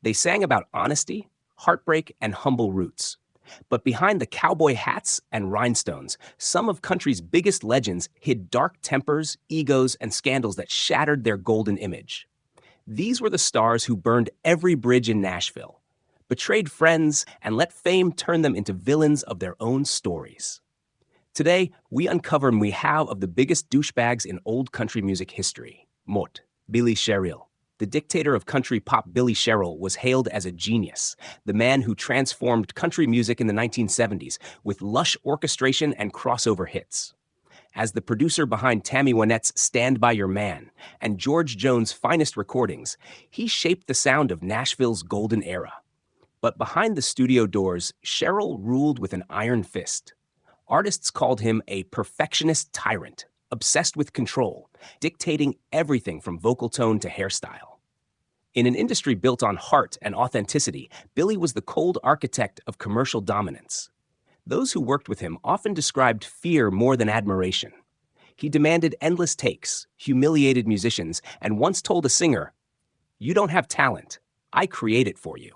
They sang about honesty, heartbreak, and humble roots. But behind the cowboy hats and rhinestones, some of country's biggest legends hid dark tempers, egos, and scandals that shattered their golden image. These were the stars who burned every bridge in Nashville, betrayed friends, and let fame turn them into villains of their own stories. Today, we uncover and we have of the biggest douchebags in old country music history. Mort, Billy Sherrill. The dictator of country pop Billy Sherrill was hailed as a genius, the man who transformed country music in the 1970s with lush orchestration and crossover hits. As the producer behind Tammy Wynette's Stand By Your Man and George Jones' finest recordings, he shaped the sound of Nashville's golden era. But behind the studio doors, Sherrill ruled with an iron fist. Artists called him a perfectionist tyrant, obsessed with control, dictating everything from vocal tone to hairstyle. In an industry built on heart and authenticity, Billy was the cold architect of commercial dominance. Those who worked with him often described fear more than admiration. He demanded endless takes, humiliated musicians, and once told a singer, "You don't have talent. I create it for you."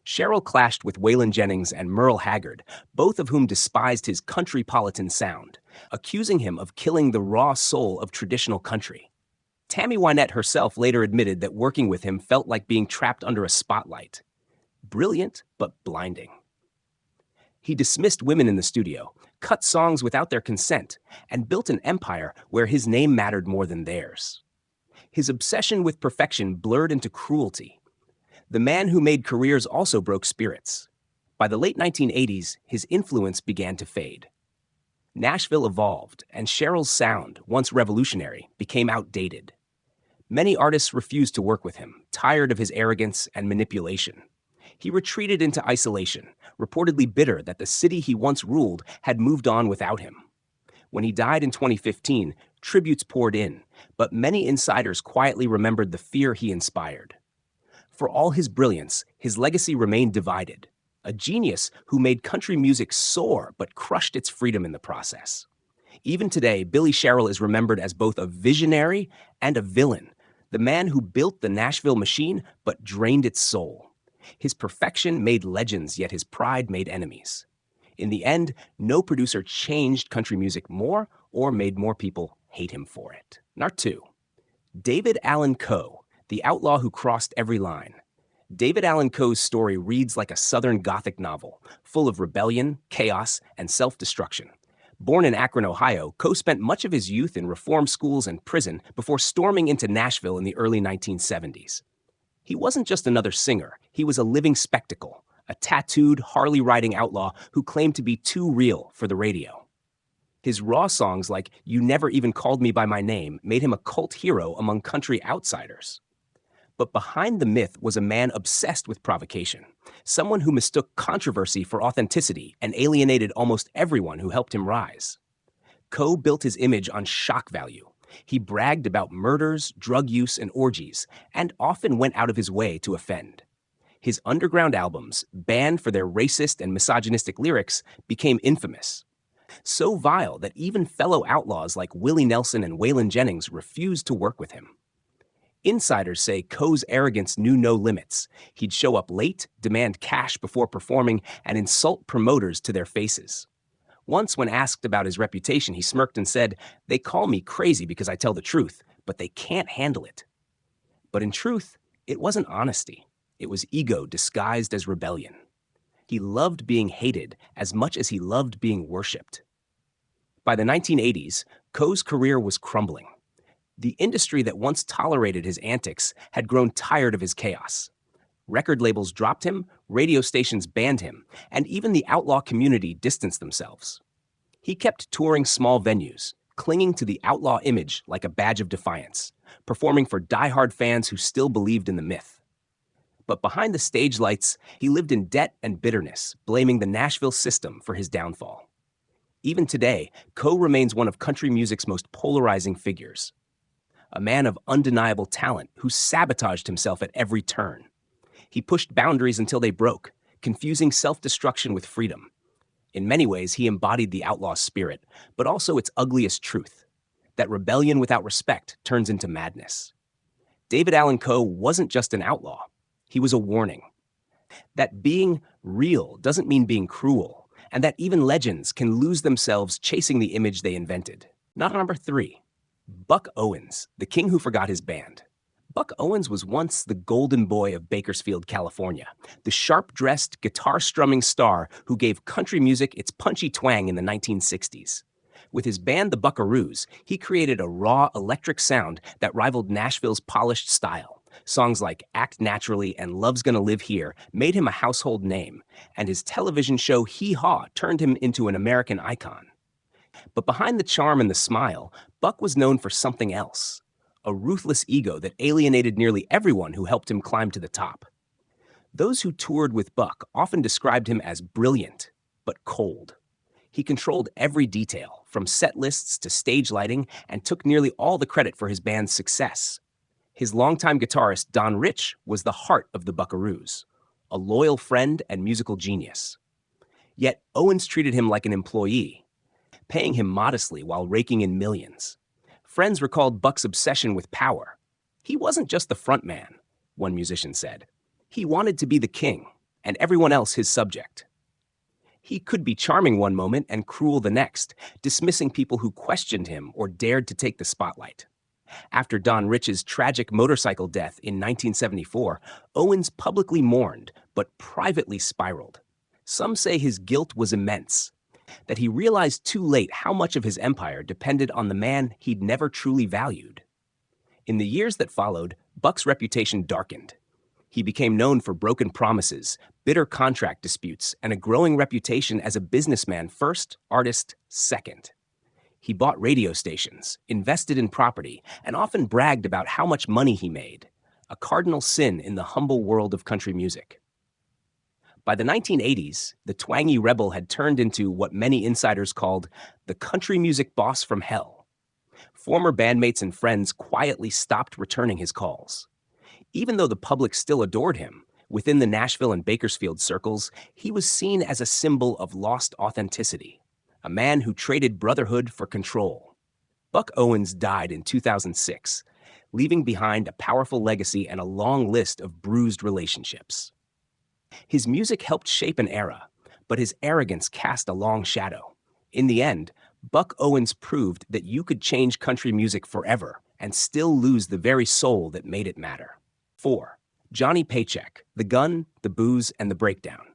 Sherrill clashed with Waylon Jennings and Merle Haggard, both of whom despised his countrypolitan sound, accusing him of killing the raw soul of traditional country. Tammy Wynette herself later admitted that working with him felt like being trapped under a spotlight. Brilliant, but blinding. He dismissed women in the studio, cut songs without their consent, and built an empire where his name mattered more than theirs. His obsession with perfection blurred into cruelty. The man who made careers also broke spirits. By the late 1980s, his influence began to fade. Nashville evolved, and Sherrill's sound, once revolutionary, became outdated. Many artists refused to work with him, tired of his arrogance and manipulation. He retreated into isolation, reportedly bitter that the city he once ruled had moved on without him. When he died in 2015, tributes poured in, but many insiders quietly remembered the fear he inspired. For all his brilliance, his legacy remained divided. A genius who made country music soar but crushed its freedom in the process. Even today, Billy Sherrill is remembered as both a visionary and a villain, the man who built the Nashville machine but drained its soul. His perfection made legends, yet his pride made enemies. In the end, no producer changed country music more or made more people hate him for it. Number 2. David Allan Coe, the outlaw who crossed every line. David Allan Coe's story reads like a Southern Gothic novel, full of rebellion, chaos, and self-destruction. Born in Akron, Ohio, Coe spent much of his youth in reform schools and prison before storming into Nashville in the early 1970s. He wasn't just another singer, he was a living spectacle, a tattooed, Harley-riding outlaw who claimed to be too real for the radio. His raw songs like You Never Even Called Me By My Name made him a cult hero among country outsiders. But behind the myth was a man obsessed with provocation, someone who mistook controversy for authenticity and alienated almost everyone who helped him rise. Coe built his image on shock value. He bragged about murders, drug use, and orgies, and often went out of his way to offend. His underground albums, banned for their racist and misogynistic lyrics, became infamous. So vile that even fellow outlaws like Willie Nelson and Waylon Jennings refused to work with him. Insiders say Coe's arrogance knew no limits. He'd show up late, demand cash before performing, and insult promoters to their faces. Once, when asked about his reputation, he smirked and said, "They call me crazy because I tell the truth, but they can't handle it." But in truth, it wasn't honesty. It was ego disguised as rebellion. He loved being hated as much as he loved being worshipped. By the 1980s, Coe's career was crumbling. The industry that once tolerated his antics had grown tired of his chaos. Record labels dropped him, radio stations banned him, and even the outlaw community distanced themselves. He kept touring small venues, clinging to the outlaw image like a badge of defiance, performing for diehard fans who still believed in the myth. But behind the stage lights, he lived in debt and bitterness, blaming the Nashville system for his downfall. Even today, Coe remains one of country music's most polarizing figures. A man of undeniable talent who sabotaged himself at every turn. He pushed boundaries until they broke, confusing self-destruction with freedom. In many ways, he embodied the outlaw's spirit, but also its ugliest truth, that rebellion without respect turns into madness. David Allan Coe wasn't just an outlaw. He was a warning that being real doesn't mean being cruel, and that even legends can lose themselves chasing the image they invented. Not number 3. Buck Owens, the king who forgot his band. Buck Owens was once the golden boy of Bakersfield, California, the sharp-dressed, guitar-strumming star who gave country music its punchy twang in the 1960s. With his band, the Buckaroos, he created a raw, electric sound that rivaled Nashville's polished style. Songs like Act Naturally and Love's Gonna Live Here made him a household name, and his television show Hee Haw turned him into an American icon. But behind the charm and the smile, Buck was known for something else. A ruthless ego that alienated nearly everyone who helped him climb to the top. Those who toured with Buck often described him as brilliant, but cold. He controlled every detail, from set lists to stage lighting, and took nearly all the credit for his band's success. His longtime guitarist, Don Rich, was the heart of the Buckaroos, a loyal friend and musical genius. Yet Owens treated him like an employee, paying him modestly while raking in millions. Friends recalled Buck's obsession with power. He wasn't just the front man, one musician said. He wanted to be the king, and everyone else his subject. He could be charming one moment and cruel the next, dismissing people who questioned him or dared to take the spotlight. After Don Rich's tragic motorcycle death in 1974, Owens publicly mourned, but privately spiraled. Some say his guilt was immense, that he realized too late how much of his empire depended on the man he'd never truly valued. In the years that followed, Buck's reputation darkened. He became known for broken promises, bitter contract disputes, and a growing reputation as a businessman first, artist second. He bought radio stations, invested in property, and often bragged about how much money he made, a cardinal sin in the humble world of country music. By the 1980s, the twangy rebel had turned into what many insiders called the country music boss from hell. Former bandmates and friends quietly stopped returning his calls. Even though the public still adored him, within the Nashville and Bakersfield circles, he was seen as a symbol of lost authenticity, a man who traded brotherhood for control. Buck Owens died in 2006, leaving behind a powerful legacy and a long list of bruised relationships. His music helped shape an era, but his arrogance cast a long shadow. In the end, Buck Owens proved that you could change country music forever and still lose the very soul that made it matter. 4. Johnny Paycheck, the gun, the booze, and the breakdown.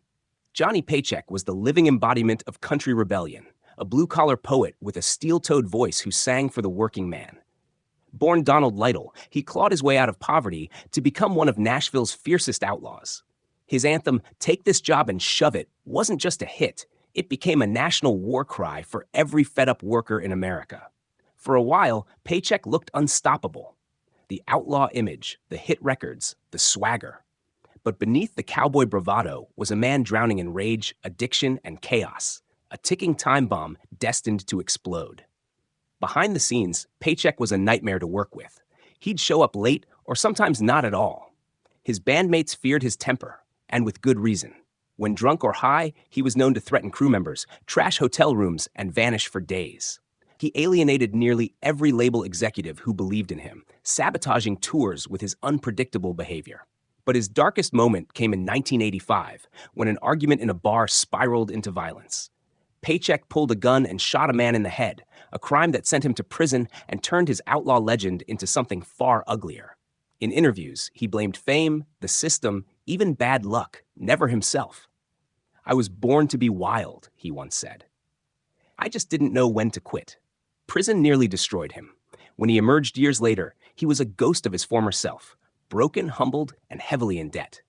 Johnny Paycheck was the living embodiment of country rebellion, a blue-collar poet with a steel-toed voice who sang for the working man. Born Donald Lytle, he clawed his way out of poverty to become one of Nashville's fiercest outlaws. His anthem, "Take This Job and Shove It," wasn't just a hit. It became a national war cry for every fed-up worker in America. For a while, Paycheck looked unstoppable. The outlaw image, the hit records, the swagger. But beneath the cowboy bravado was a man drowning in rage, addiction, and chaos, a ticking time bomb destined to explode. Behind the scenes, Paycheck was a nightmare to work with. He'd show up late or sometimes not at all. His bandmates feared his temper, and with good reason. When drunk or high, he was known to threaten crew members, trash hotel rooms, and vanish for days. He alienated nearly every label executive who believed in him, sabotaging tours with his unpredictable behavior. But his darkest moment came in 1985, when an argument in a bar spiraled into violence. Paycheck pulled a gun and shot a man in the head, a crime that sent him to prison and turned his outlaw legend into something far uglier. In interviews, he blamed fame, the system, even bad luck, never himself. "I was born to be wild," he once said. "I just didn't know when to quit." Prison nearly destroyed him. When he emerged years later, he was a ghost of his former self, broken, humbled, and heavily in debt.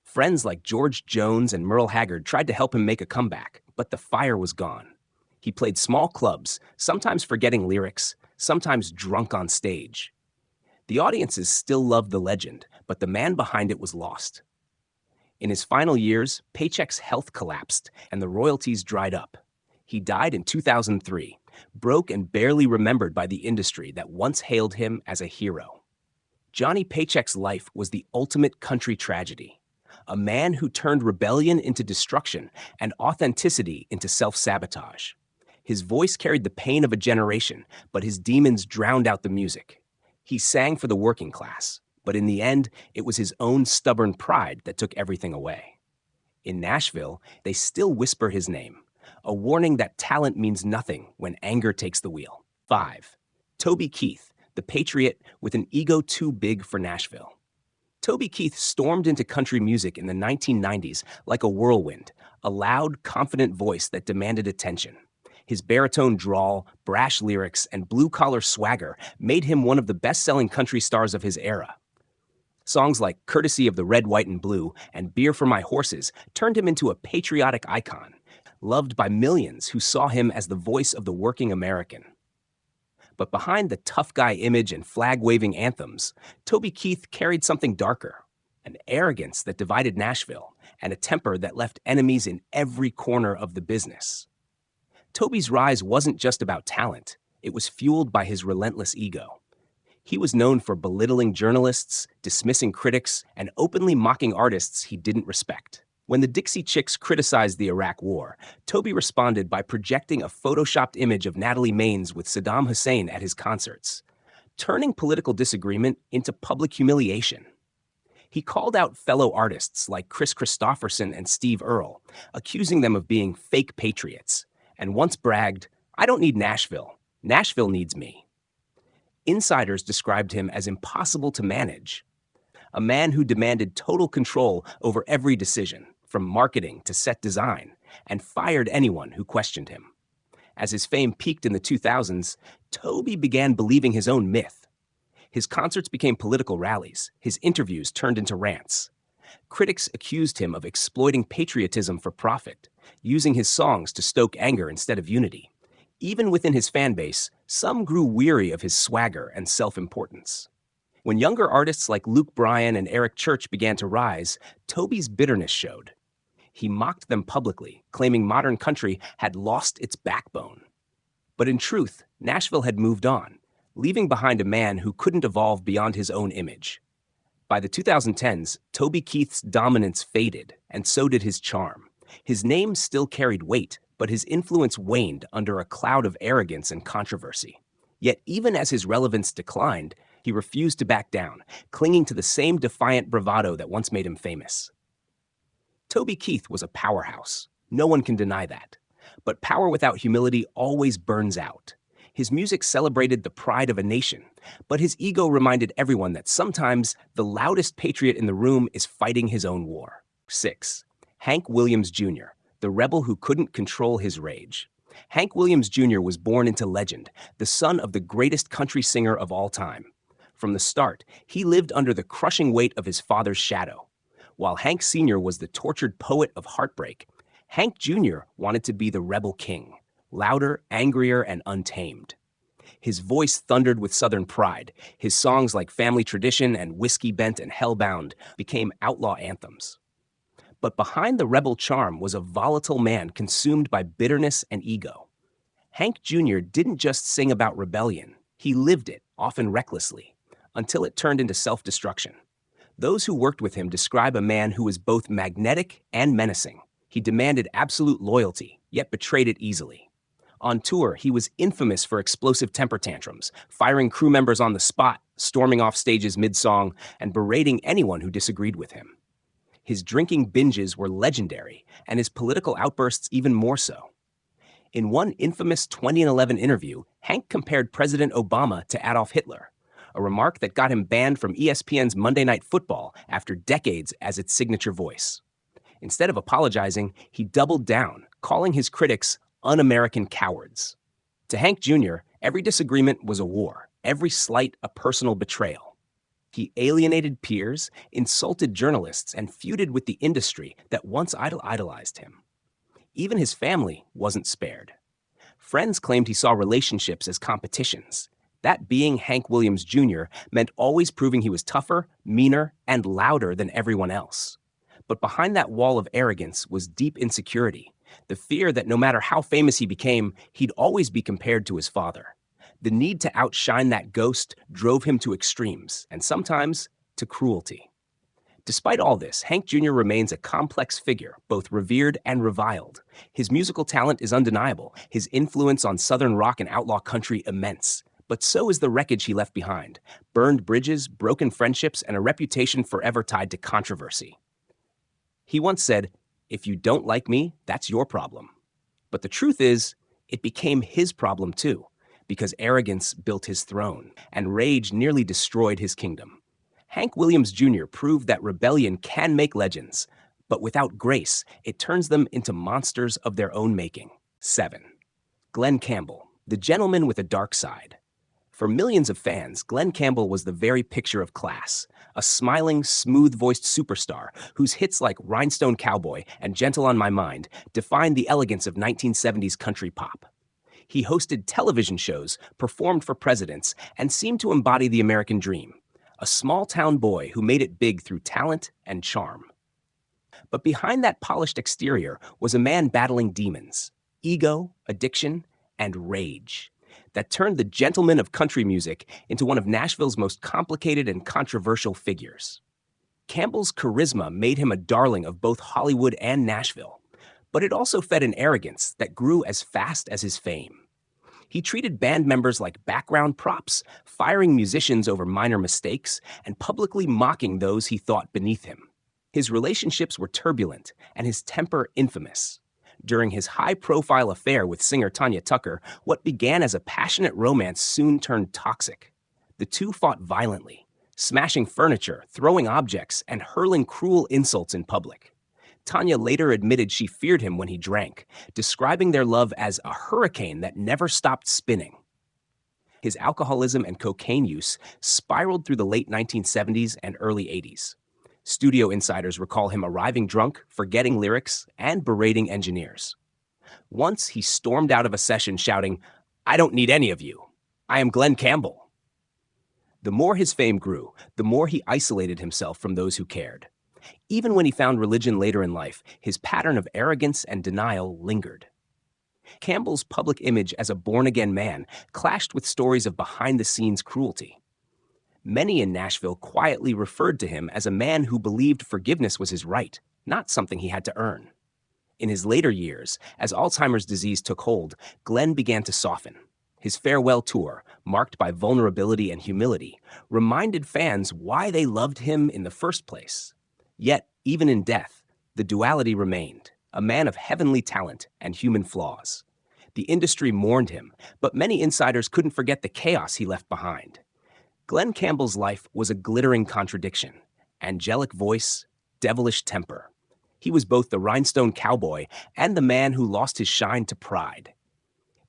Friends like George Jones and Merle Haggard tried to help him make a comeback, but the fire was gone. He played small clubs, sometimes forgetting lyrics, sometimes drunk on stage. The audiences still loved the legend, but the man behind it was lost. In his final years, Paycheck's health collapsed and the royalties dried up. He died in 2003, broke and barely remembered by the industry that once hailed him as a hero. Johnny Paycheck's life was the ultimate country tragedy. A man who turned rebellion into destruction and authenticity into self-sabotage. His voice carried the pain of a generation, but his demons drowned out the music. He sang for the working class, But in the end, it was his own stubborn pride that took everything away. In Nashville, they still whisper his name, a warning that talent means nothing when anger takes the wheel. 5. Toby Keith, the patriot with an ego too big for Nashville. Toby Keith stormed into country music in the 1990s like a whirlwind, a loud, confident voice that demanded attention. His baritone drawl, brash lyrics, and blue-collar swagger made him one of the best-selling country stars of his era. Songs like Courtesy of the Red, White, and Blue and Beer for My Horses turned him into a patriotic icon, loved by millions who saw him as the voice of the working American. But behind the tough guy image and flag-waving anthems, Toby Keith carried something darker, an arrogance that divided Nashville, and a temper that left enemies in every corner of the business. Toby's rise wasn't just about talent, it was fueled by his relentless ego. He was known for belittling journalists, dismissing critics, and openly mocking artists he didn't respect. When the Dixie Chicks criticized the Iraq War, Toby responded by projecting a photoshopped image of Natalie Maines with Saddam Hussein at his concerts, turning political disagreement into public humiliation. He called out fellow artists like Chris Christopherson and Steve Earle, accusing them of being fake patriots, and once bragged, "I don't need Nashville. Nashville needs me." Insiders described him as impossible to manage, a man who demanded total control over every decision, from marketing to set design, and fired anyone who questioned him. As his fame peaked in the 2000s, Toby began believing his own myth. His concerts became political rallies, his interviews turned into rants. Critics accused him of exploiting patriotism for profit, using his songs to stoke anger instead of unity. Even within his fan base, some grew weary of his swagger and self-importance. When younger artists like Luke Bryan and Eric Church began to rise, Toby's bitterness showed. He mocked them publicly, claiming modern country had lost its backbone. But in truth, Nashville had moved on, leaving behind a man who couldn't evolve beyond his own image. By the 2010s, Toby Keith's dominance faded, and so did his charm. His name still carried weight, but his influence waned under a cloud of arrogance and controversy. Yet even as his relevance declined, he refused to back down, clinging to the same defiant bravado that once made him famous. Toby Keith was a powerhouse. No one can deny that. But power without humility always burns out. His music celebrated the pride of a nation, but his ego reminded everyone that sometimes the loudest patriot in the room is fighting his own war. 6. Hank Williams Jr., the rebel who couldn't control his rage. Hank Williams Jr. was born into legend, the son of the greatest country singer of all time. From the start, he lived under the crushing weight of his father's shadow. While Hank Sr. was the tortured poet of heartbreak, Hank Jr. wanted to be the rebel king, louder, angrier, and untamed. His voice thundered with Southern pride. His songs like Family Tradition and Whiskey Bent and Hellbound became outlaw anthems. But behind the rebel charm was a volatile man consumed by bitterness and ego. Hank Jr. didn't just sing about rebellion. He lived it, often recklessly, until it turned into self-destruction. Those who worked with him describe a man who was both magnetic and menacing. He demanded absolute loyalty, yet betrayed it easily. On tour, he was infamous for explosive temper tantrums, firing crew members on the spot, storming off stages mid-song, and berating anyone who disagreed with him. His drinking binges were legendary, and his political outbursts even more so. In one infamous 2011 interview, Hank compared President Obama to Adolf Hitler, a remark that got him banned from ESPN's Monday Night Football after decades as its signature voice. Instead of apologizing, he doubled down, calling his critics un-American cowards. To Hank Jr., every disagreement was a war, every slight a personal betrayal. He alienated peers, insulted journalists, and feuded with the industry that once idolized him. Even his family wasn't spared. Friends claimed he saw relationships as competitions. That being Hank Williams Jr. meant always proving he was tougher, meaner, and louder than everyone else. But behind that wall of arrogance was deep insecurity, the fear that no matter how famous he became, he'd always be compared to his father. The need to outshine that ghost drove him to extremes, and sometimes to cruelty. Despite all this, Hank Jr. remains a complex figure, both revered and reviled. His musical talent is undeniable, his influence on Southern rock and outlaw country immense. But so is the wreckage he left behind: burned bridges, broken friendships, and a reputation forever tied to controversy. He once said, "If you don't like me, that's your problem." But the truth is, it became his problem too, because arrogance built his throne, and rage nearly destroyed his kingdom. Hank Williams Jr. proved that rebellion can make legends, but without grace, it turns them into monsters of their own making. 7. Glen Campbell, the gentleman with a dark side. For millions of fans, Glen Campbell was the very picture of class, a smiling, smooth-voiced superstar whose hits like Rhinestone Cowboy and Gentle on My Mind defined the elegance of 1970s country pop. He hosted television shows, performed for presidents, and seemed to embody the American dream, a small-town boy who made it big through talent and charm. But behind that polished exterior was a man battling demons, ego, addiction, and rage that turned the gentleman of country music into one of Nashville's most complicated and controversial figures. Campbell's charisma made him a darling of both Hollywood and Nashville, but it also fed an arrogance that grew as fast as his fame. He treated band members like background props, firing musicians over minor mistakes, and publicly mocking those he thought beneath him. His relationships were turbulent, and his temper infamous. During his high-profile affair with singer Tanya Tucker, what began as a passionate romance soon turned toxic. The two fought violently, smashing furniture, throwing objects, and hurling cruel insults in public. Tanya later admitted she feared him when he drank, describing their love as a hurricane that never stopped spinning. His alcoholism and cocaine use spiraled through the late 1970s and early 80s. Studio insiders recall him arriving drunk, forgetting lyrics, and berating engineers. Once he stormed out of a session shouting, "I don't need any of you. I am Glen Campbell." The more his fame grew, the more he isolated himself from those who cared. Even when he found religion later in life, his pattern of arrogance and denial lingered. Campbell's public image as a born-again man clashed with stories of behind-the-scenes cruelty. Many in Nashville quietly referred to him as a man who believed forgiveness was his right, not something he had to earn. In his later years, as Alzheimer's disease took hold, Glen began to soften. His farewell tour, marked by vulnerability and humility, reminded fans why they loved him in the first place. Yet, even in death, the duality remained, a man of heavenly talent and human flaws. The industry mourned him, but many insiders couldn't forget the chaos he left behind. Glen Campbell's life was a glittering contradiction: angelic voice, devilish temper. He was both the Rhinestone Cowboy and the man who lost his shine to pride.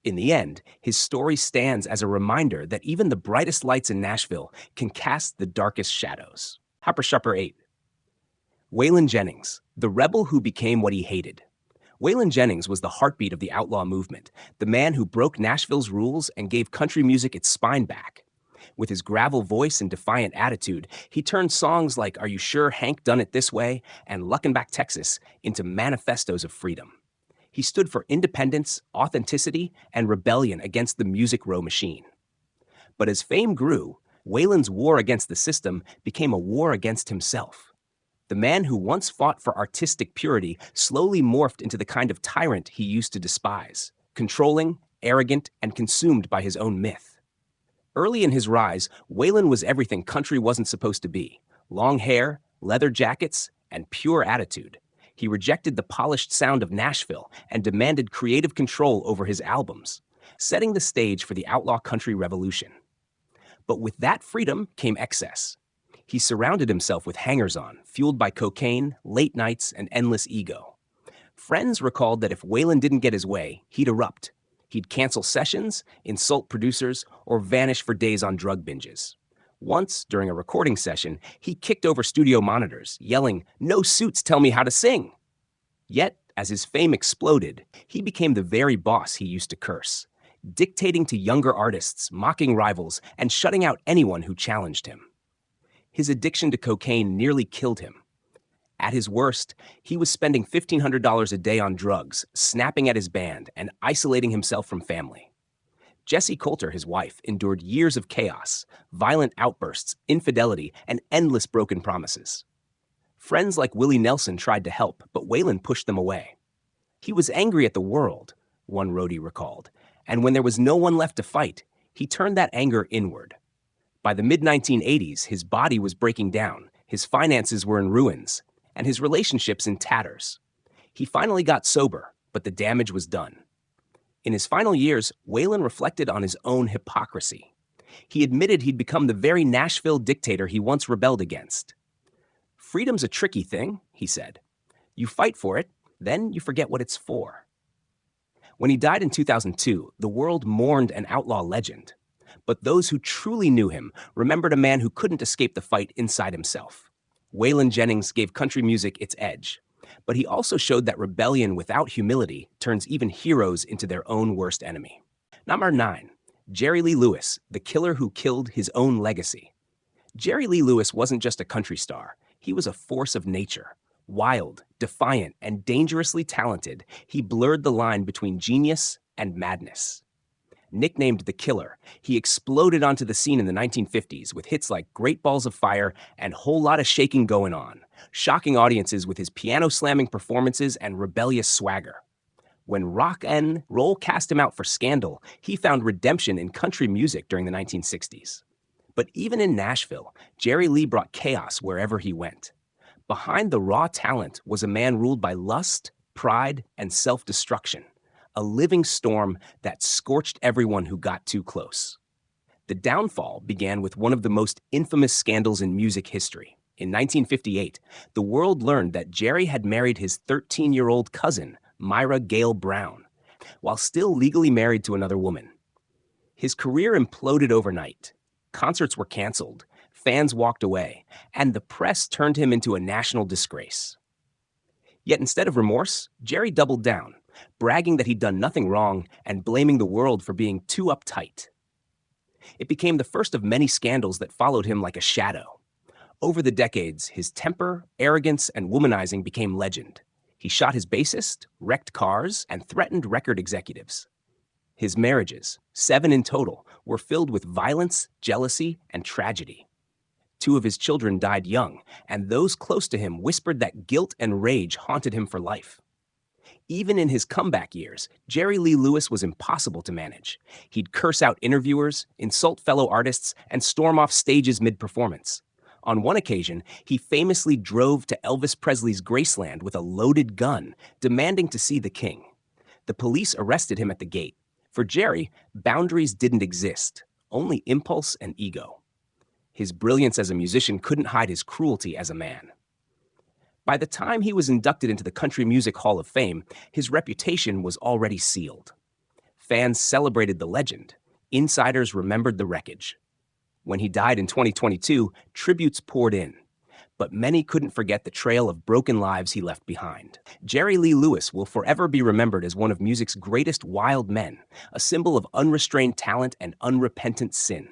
In the end, his story stands as a reminder that even the brightest lights in Nashville can cast the darkest shadows. Hopper Shopper 8. Waylon Jennings, the rebel who became what he hated. Waylon Jennings was the heartbeat of the outlaw movement, the man who broke Nashville's rules and gave country music its spine back. With his gravel voice and defiant attitude, he turned songs like "Are You Sure Hank Done It This Way" and "Luckenbach, Texas" into manifestos of freedom. He stood for independence, authenticity, and rebellion against the Music Row machine. But as fame grew, Waylon's war against the system became a war against himself. The man who once fought for artistic purity slowly morphed into the kind of tyrant he used to despise, controlling, arrogant, and consumed by his own myth. Early in his rise, Waylon was everything country wasn't supposed to be: long hair, leather jackets, and pure attitude. He rejected the polished sound of Nashville and demanded creative control over his albums, setting the stage for the outlaw country revolution. But with that freedom came excess. He surrounded himself with hangers-on, fueled by cocaine, late nights, and endless ego. Friends recalled that if Waylon didn't get his way, he'd erupt. He'd cancel sessions, insult producers, or vanish for days on drug binges. Once, during a recording session, he kicked over studio monitors, yelling, "No suits tell me how to sing!" Yet, as his fame exploded, he became the very boss he used to curse, dictating to younger artists, mocking rivals, and shutting out anyone who challenged him. His addiction to cocaine nearly killed him. At his worst, he was spending $1,500 a day on drugs, snapping at his band, and isolating himself from family. Jessie Coulter, his wife, endured years of chaos, violent outbursts, infidelity, and endless broken promises. Friends like Willie Nelson tried to help, but Waylon pushed them away. He was angry at the world, one roadie recalled, and when there was no one left to fight, He turned that anger inward. By the mid-1980s, his body was breaking down, his finances were in ruins, and his relationships in tatters. He finally got sober, but the damage was done. In his final years, Waylon reflected on his own hypocrisy. He admitted he'd become the very Nashville dictator he once rebelled against. "Freedom's a tricky thing," he said. "You fight for it, then you forget what it's for." When he died in 2002, the world mourned an outlaw legend. But those who truly knew him remembered a man who couldn't escape the fight inside himself. Waylon Jennings gave country music its edge, but he also showed that rebellion without humility turns even heroes into their own worst enemy. Number 9. Jerry Lee Lewis, the killer who killed his own legacy. Jerry Lee Lewis wasn't just a country star. He was a force of nature. Wild, defiant, and dangerously talented, he blurred the line between genius and madness. Nicknamed the Killer, he exploded onto the scene in the 1950s with hits like Great Balls of Fire and Whole Lotta Shaking Going On, shocking audiences with his piano-slamming performances and rebellious swagger. When rock and roll cast him out for scandal, he found redemption in country music during the 1960s. But even in Nashville, Jerry Lee brought chaos wherever he went. Behind the raw talent was a man ruled by lust, pride, and self-destruction. A living storm that scorched everyone who got too close. The downfall began with one of the most infamous scandals in music history. In 1958, the world learned that Jerry had married his 13-year-old cousin, Myra Gale Brown, while still legally married to another woman. His career imploded overnight. Concerts were canceled, fans walked away, and the press turned him into a national disgrace. Yet instead of remorse, Jerry doubled down, bragging that he'd done nothing wrong and blaming the world for being too uptight. It became the first of many scandals that followed him like a shadow. Over the decades, his temper, arrogance, and womanizing became legend. He shot his bassist, wrecked cars, and threatened record executives. His marriages, 7 in total, were filled with violence, jealousy, and tragedy. 2 of his children died young, and those close to him whispered that guilt and rage haunted him for life. Even in his comeback years, Jerry Lee Lewis was impossible to manage. He'd curse out interviewers, insult fellow artists, and storm off stages mid-performance. On one occasion, he famously drove to Elvis Presley's Graceland with a loaded gun, demanding to see the king. The police arrested him at the gate. For Jerry, boundaries didn't exist, only impulse and ego. His brilliance as a musician couldn't hide his cruelty as a man. By the time he was inducted into the Country Music Hall of Fame, his reputation was already sealed. Fans celebrated the legend. Insiders remembered the wreckage. When he died in 2022, tributes poured in. But many couldn't forget the trail of broken lives he left behind. Jerry Lee Lewis will forever be remembered as one of music's greatest wild men, a symbol of unrestrained talent and unrepentant sin.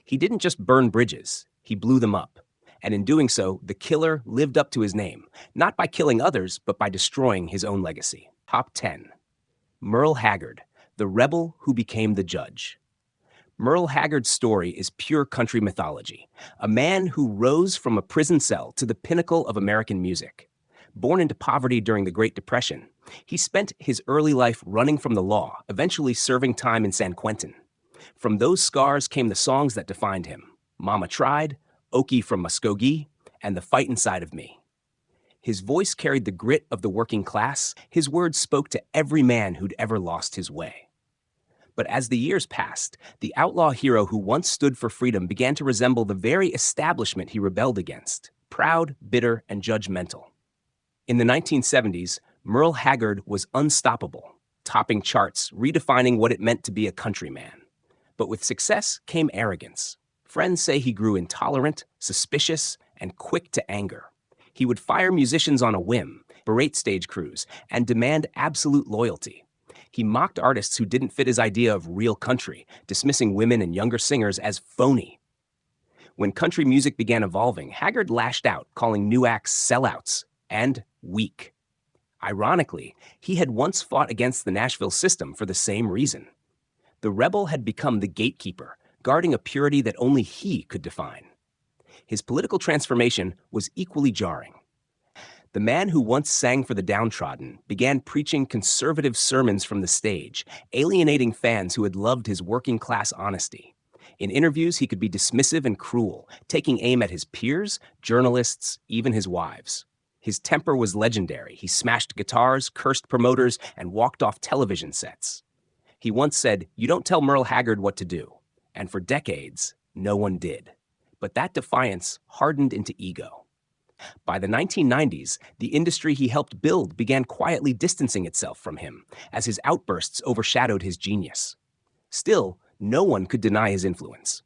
He didn't just burn bridges, he blew them up. And in doing so, the killer lived up to his name, not by killing others, but by destroying his own legacy. Top 10. Merle Haggard, the rebel who became the judge. Merle Haggard's story is pure country mythology, a man who rose from a prison cell to the pinnacle of American music. Born into poverty during the Great Depression, he spent his early life running from the law, eventually serving time in San Quentin. From those scars came the songs that defined him, Mama Tried, Okie from Muskogee, and The Fight Inside of Me. His voice carried the grit of the working class. His words spoke to every man who'd ever lost his way. But as the years passed, the outlaw hero who once stood for freedom began to resemble the very establishment he rebelled against, proud, bitter, and judgmental. In the 1970s, Merle Haggard was unstoppable, topping charts, redefining what it meant to be a countryman. But with success came arrogance. Friends say he grew intolerant, suspicious, and quick to anger. He would fire musicians on a whim, berate stage crews, and demand absolute loyalty. He mocked artists who didn't fit his idea of real country, dismissing women and younger singers as phony. When country music began evolving, Haggard lashed out, calling new acts sellouts and weak. Ironically, he had once fought against the Nashville system for the same reason. The rebel had become the gatekeeper, guarding a purity that only he could define. His political transformation was equally jarring. The man who once sang for the downtrodden began preaching conservative sermons from the stage, alienating fans who had loved his working-class honesty. In interviews, he could be dismissive and cruel, taking aim at his peers, journalists, even his wives. His temper was legendary. He smashed guitars, cursed promoters, and walked off television sets. He once said, "You don't tell Merle Haggard what to do." And for decades, no one did. But that defiance hardened into ego. By the 1990s, the industry he helped build began quietly distancing itself from him, as his outbursts overshadowed his genius. Still, no one could deny his influence.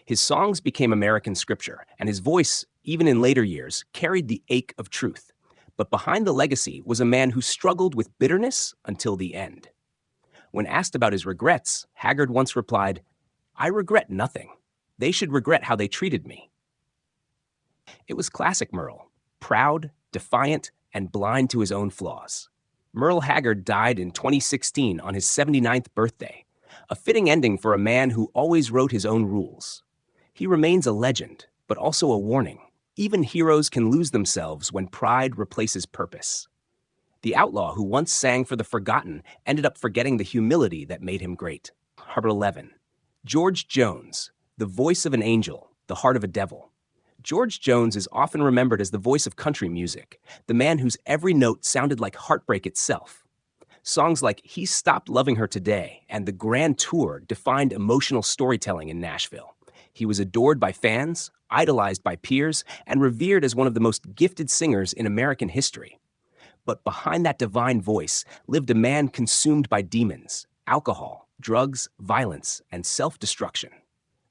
His songs became American scripture, and his voice, even in later years, carried the ache of truth. But behind the legacy was a man who struggled with bitterness until the end. When asked about his regrets, Haggard once replied, "I regret nothing. They should regret how they treated me." It was classic Merle, proud, defiant, and blind to his own flaws. Merle Haggard died in 2016 on his 79th birthday, a fitting ending for a man who always wrote his own rules. He remains a legend, but also a warning. Even heroes can lose themselves when pride replaces purpose. The outlaw who once sang for the forgotten ended up forgetting the humility that made him great. Number 11. George Jones, the voice of an angel, the heart of a devil. George Jones is often remembered as the voice of country music, the man whose every note sounded like heartbreak itself. Songs like "He Stopped Loving Her Today" and "The Grand Tour" defined emotional storytelling in Nashville. He was adored by fans, idolized by peers, and revered as one of the most gifted singers in American history. But behind that divine voice lived a man consumed by demons, alcohol, drugs, violence, and self-destruction.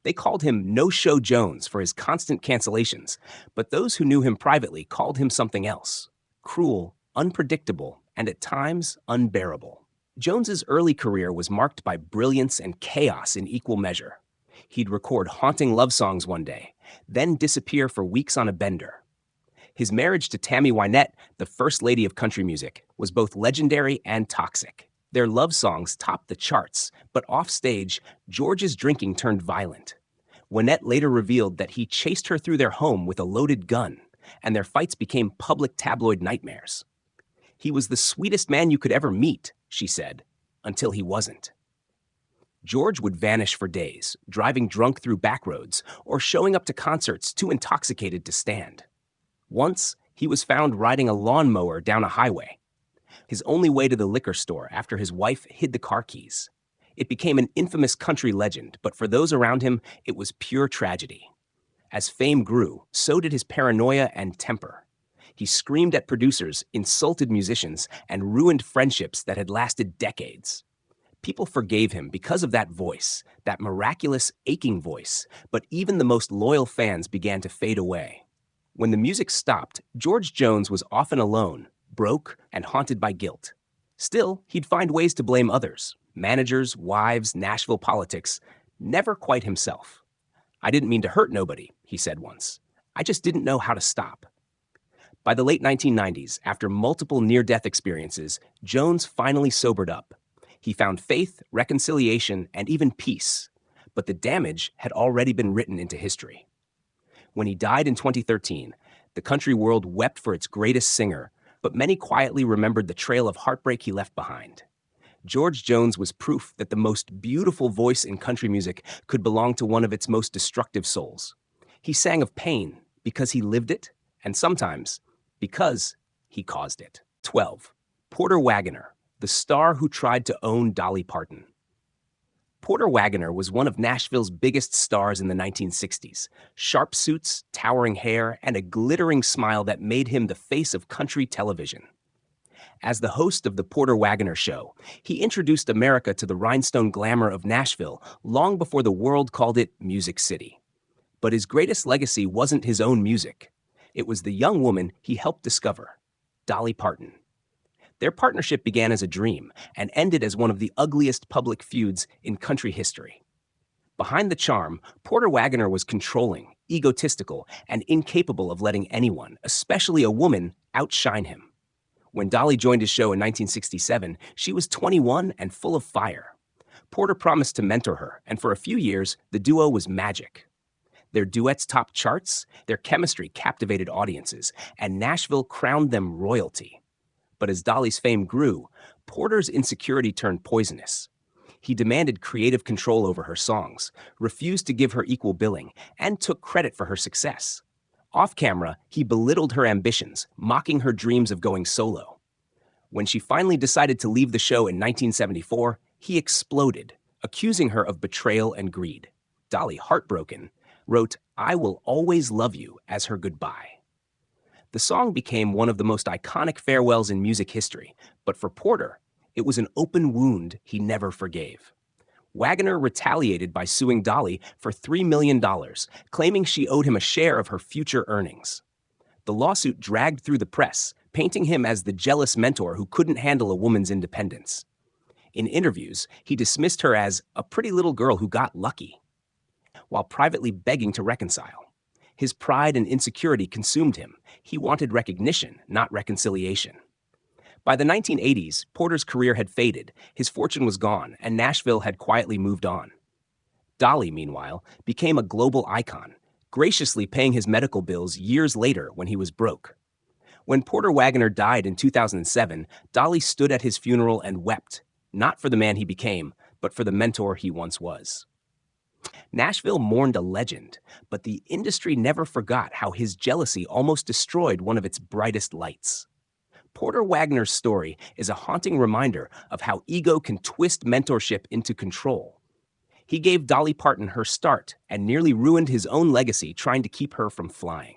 They called him No-Show Jones for his constant cancellations, but those who knew him privately called him something else: cruel, unpredictable, and at times unbearable. Jones's early career was marked by brilliance and chaos in equal measure. He'd record haunting love songs one day, then disappear for weeks on a bender. His marriage to Tammy Wynette, the first lady of country music, was both legendary and toxic. Their love songs topped the charts, but offstage, George's drinking turned violent. Wynette later revealed that he chased her through their home with a loaded gun, and their fights became public tabloid nightmares. "He was the sweetest man you could ever meet," she said, until he wasn't. George would vanish for days, driving drunk through back roads or showing up to concerts too intoxicated to stand. Once, he was found riding a lawnmower down a highway, his only way to the liquor store after his wife hid the car keys. It became an infamous country legend, but for those around him, it was pure tragedy. As fame grew, so did his paranoia and temper. He screamed at producers, insulted musicians, and ruined friendships that had lasted decades. People forgave him because of that voice, that miraculous, aching voice, but even the most loyal fans began to fade away. When the music stopped, George Jones was often alone, broke, and haunted by guilt. Still, he'd find ways to blame others: managers, wives, Nashville politics, never quite himself. "I didn't mean to hurt nobody," he said once. "I just didn't know how to stop." By the late 1990s, after multiple near-death experiences, Jones finally sobered up. He found faith, reconciliation, and even peace, but the damage had already been written into history. When he died in 2013, the country world wept for its greatest singer, but many quietly remembered the trail of heartbreak he left behind. George Jones was proof that the most beautiful voice in country music could belong to one of its most destructive souls. He sang of pain because he lived it, and sometimes because he caused it. 12. Porter Wagoner, the star who tried to own Dolly Parton. Porter Wagoner was one of Nashville's biggest stars in the 1960s. Sharp suits, towering hair, and a glittering smile that made him the face of country television. As the host of The Porter Wagoner Show, he introduced America to the rhinestone glamour of Nashville long before the world called it Music City. But his greatest legacy wasn't his own music. It was the young woman he helped discover, Dolly Parton. Their partnership began as a dream and ended as one of the ugliest public feuds in country history. Behind the charm, Porter Wagoner was controlling, egotistical, and incapable of letting anyone, especially a woman, outshine him. When Dolly joined his show in 1967, she was 21 and full of fire. Porter promised to mentor her, and for a few years, the duo was magic. Their duets topped charts, their chemistry captivated audiences, and Nashville crowned them royalty. But as Dolly's fame grew, Porter's insecurity turned poisonous. He demanded creative control over her songs, refused to give her equal billing, and took credit for her success. Off camera, he belittled her ambitions, mocking her dreams of going solo. When she finally decided to leave the show in 1974, he exploded, accusing her of betrayal and greed. Dolly, heartbroken, wrote, "I Will Always Love You" as her goodbye. The song became one of the most iconic farewells in music history, but for Porter, it was an open wound he never forgave. Wagoner retaliated by suing Dolly for $3 million, claiming she owed him a share of her future earnings. The lawsuit dragged through the press, painting him as the jealous mentor who couldn't handle a woman's independence. In interviews, he dismissed her as a pretty little girl who got lucky, while privately begging to reconcile. His pride and insecurity consumed him. He wanted recognition, not reconciliation. By the 1980s, Porter's career had faded, his fortune was gone, and Nashville had quietly moved on. Dolly, meanwhile, became a global icon, graciously paying his medical bills years later when he was broke. When Porter Wagoner died in 2007, Dolly stood at his funeral and wept, not for the man he became, but for the mentor he once was. Nashville mourned a legend, but the industry never forgot how his jealousy almost destroyed one of its brightest lights. Porter Wagoner's story is a haunting reminder of how ego can twist mentorship into control. He gave Dolly Parton her start and nearly ruined his own legacy trying to keep her from flying.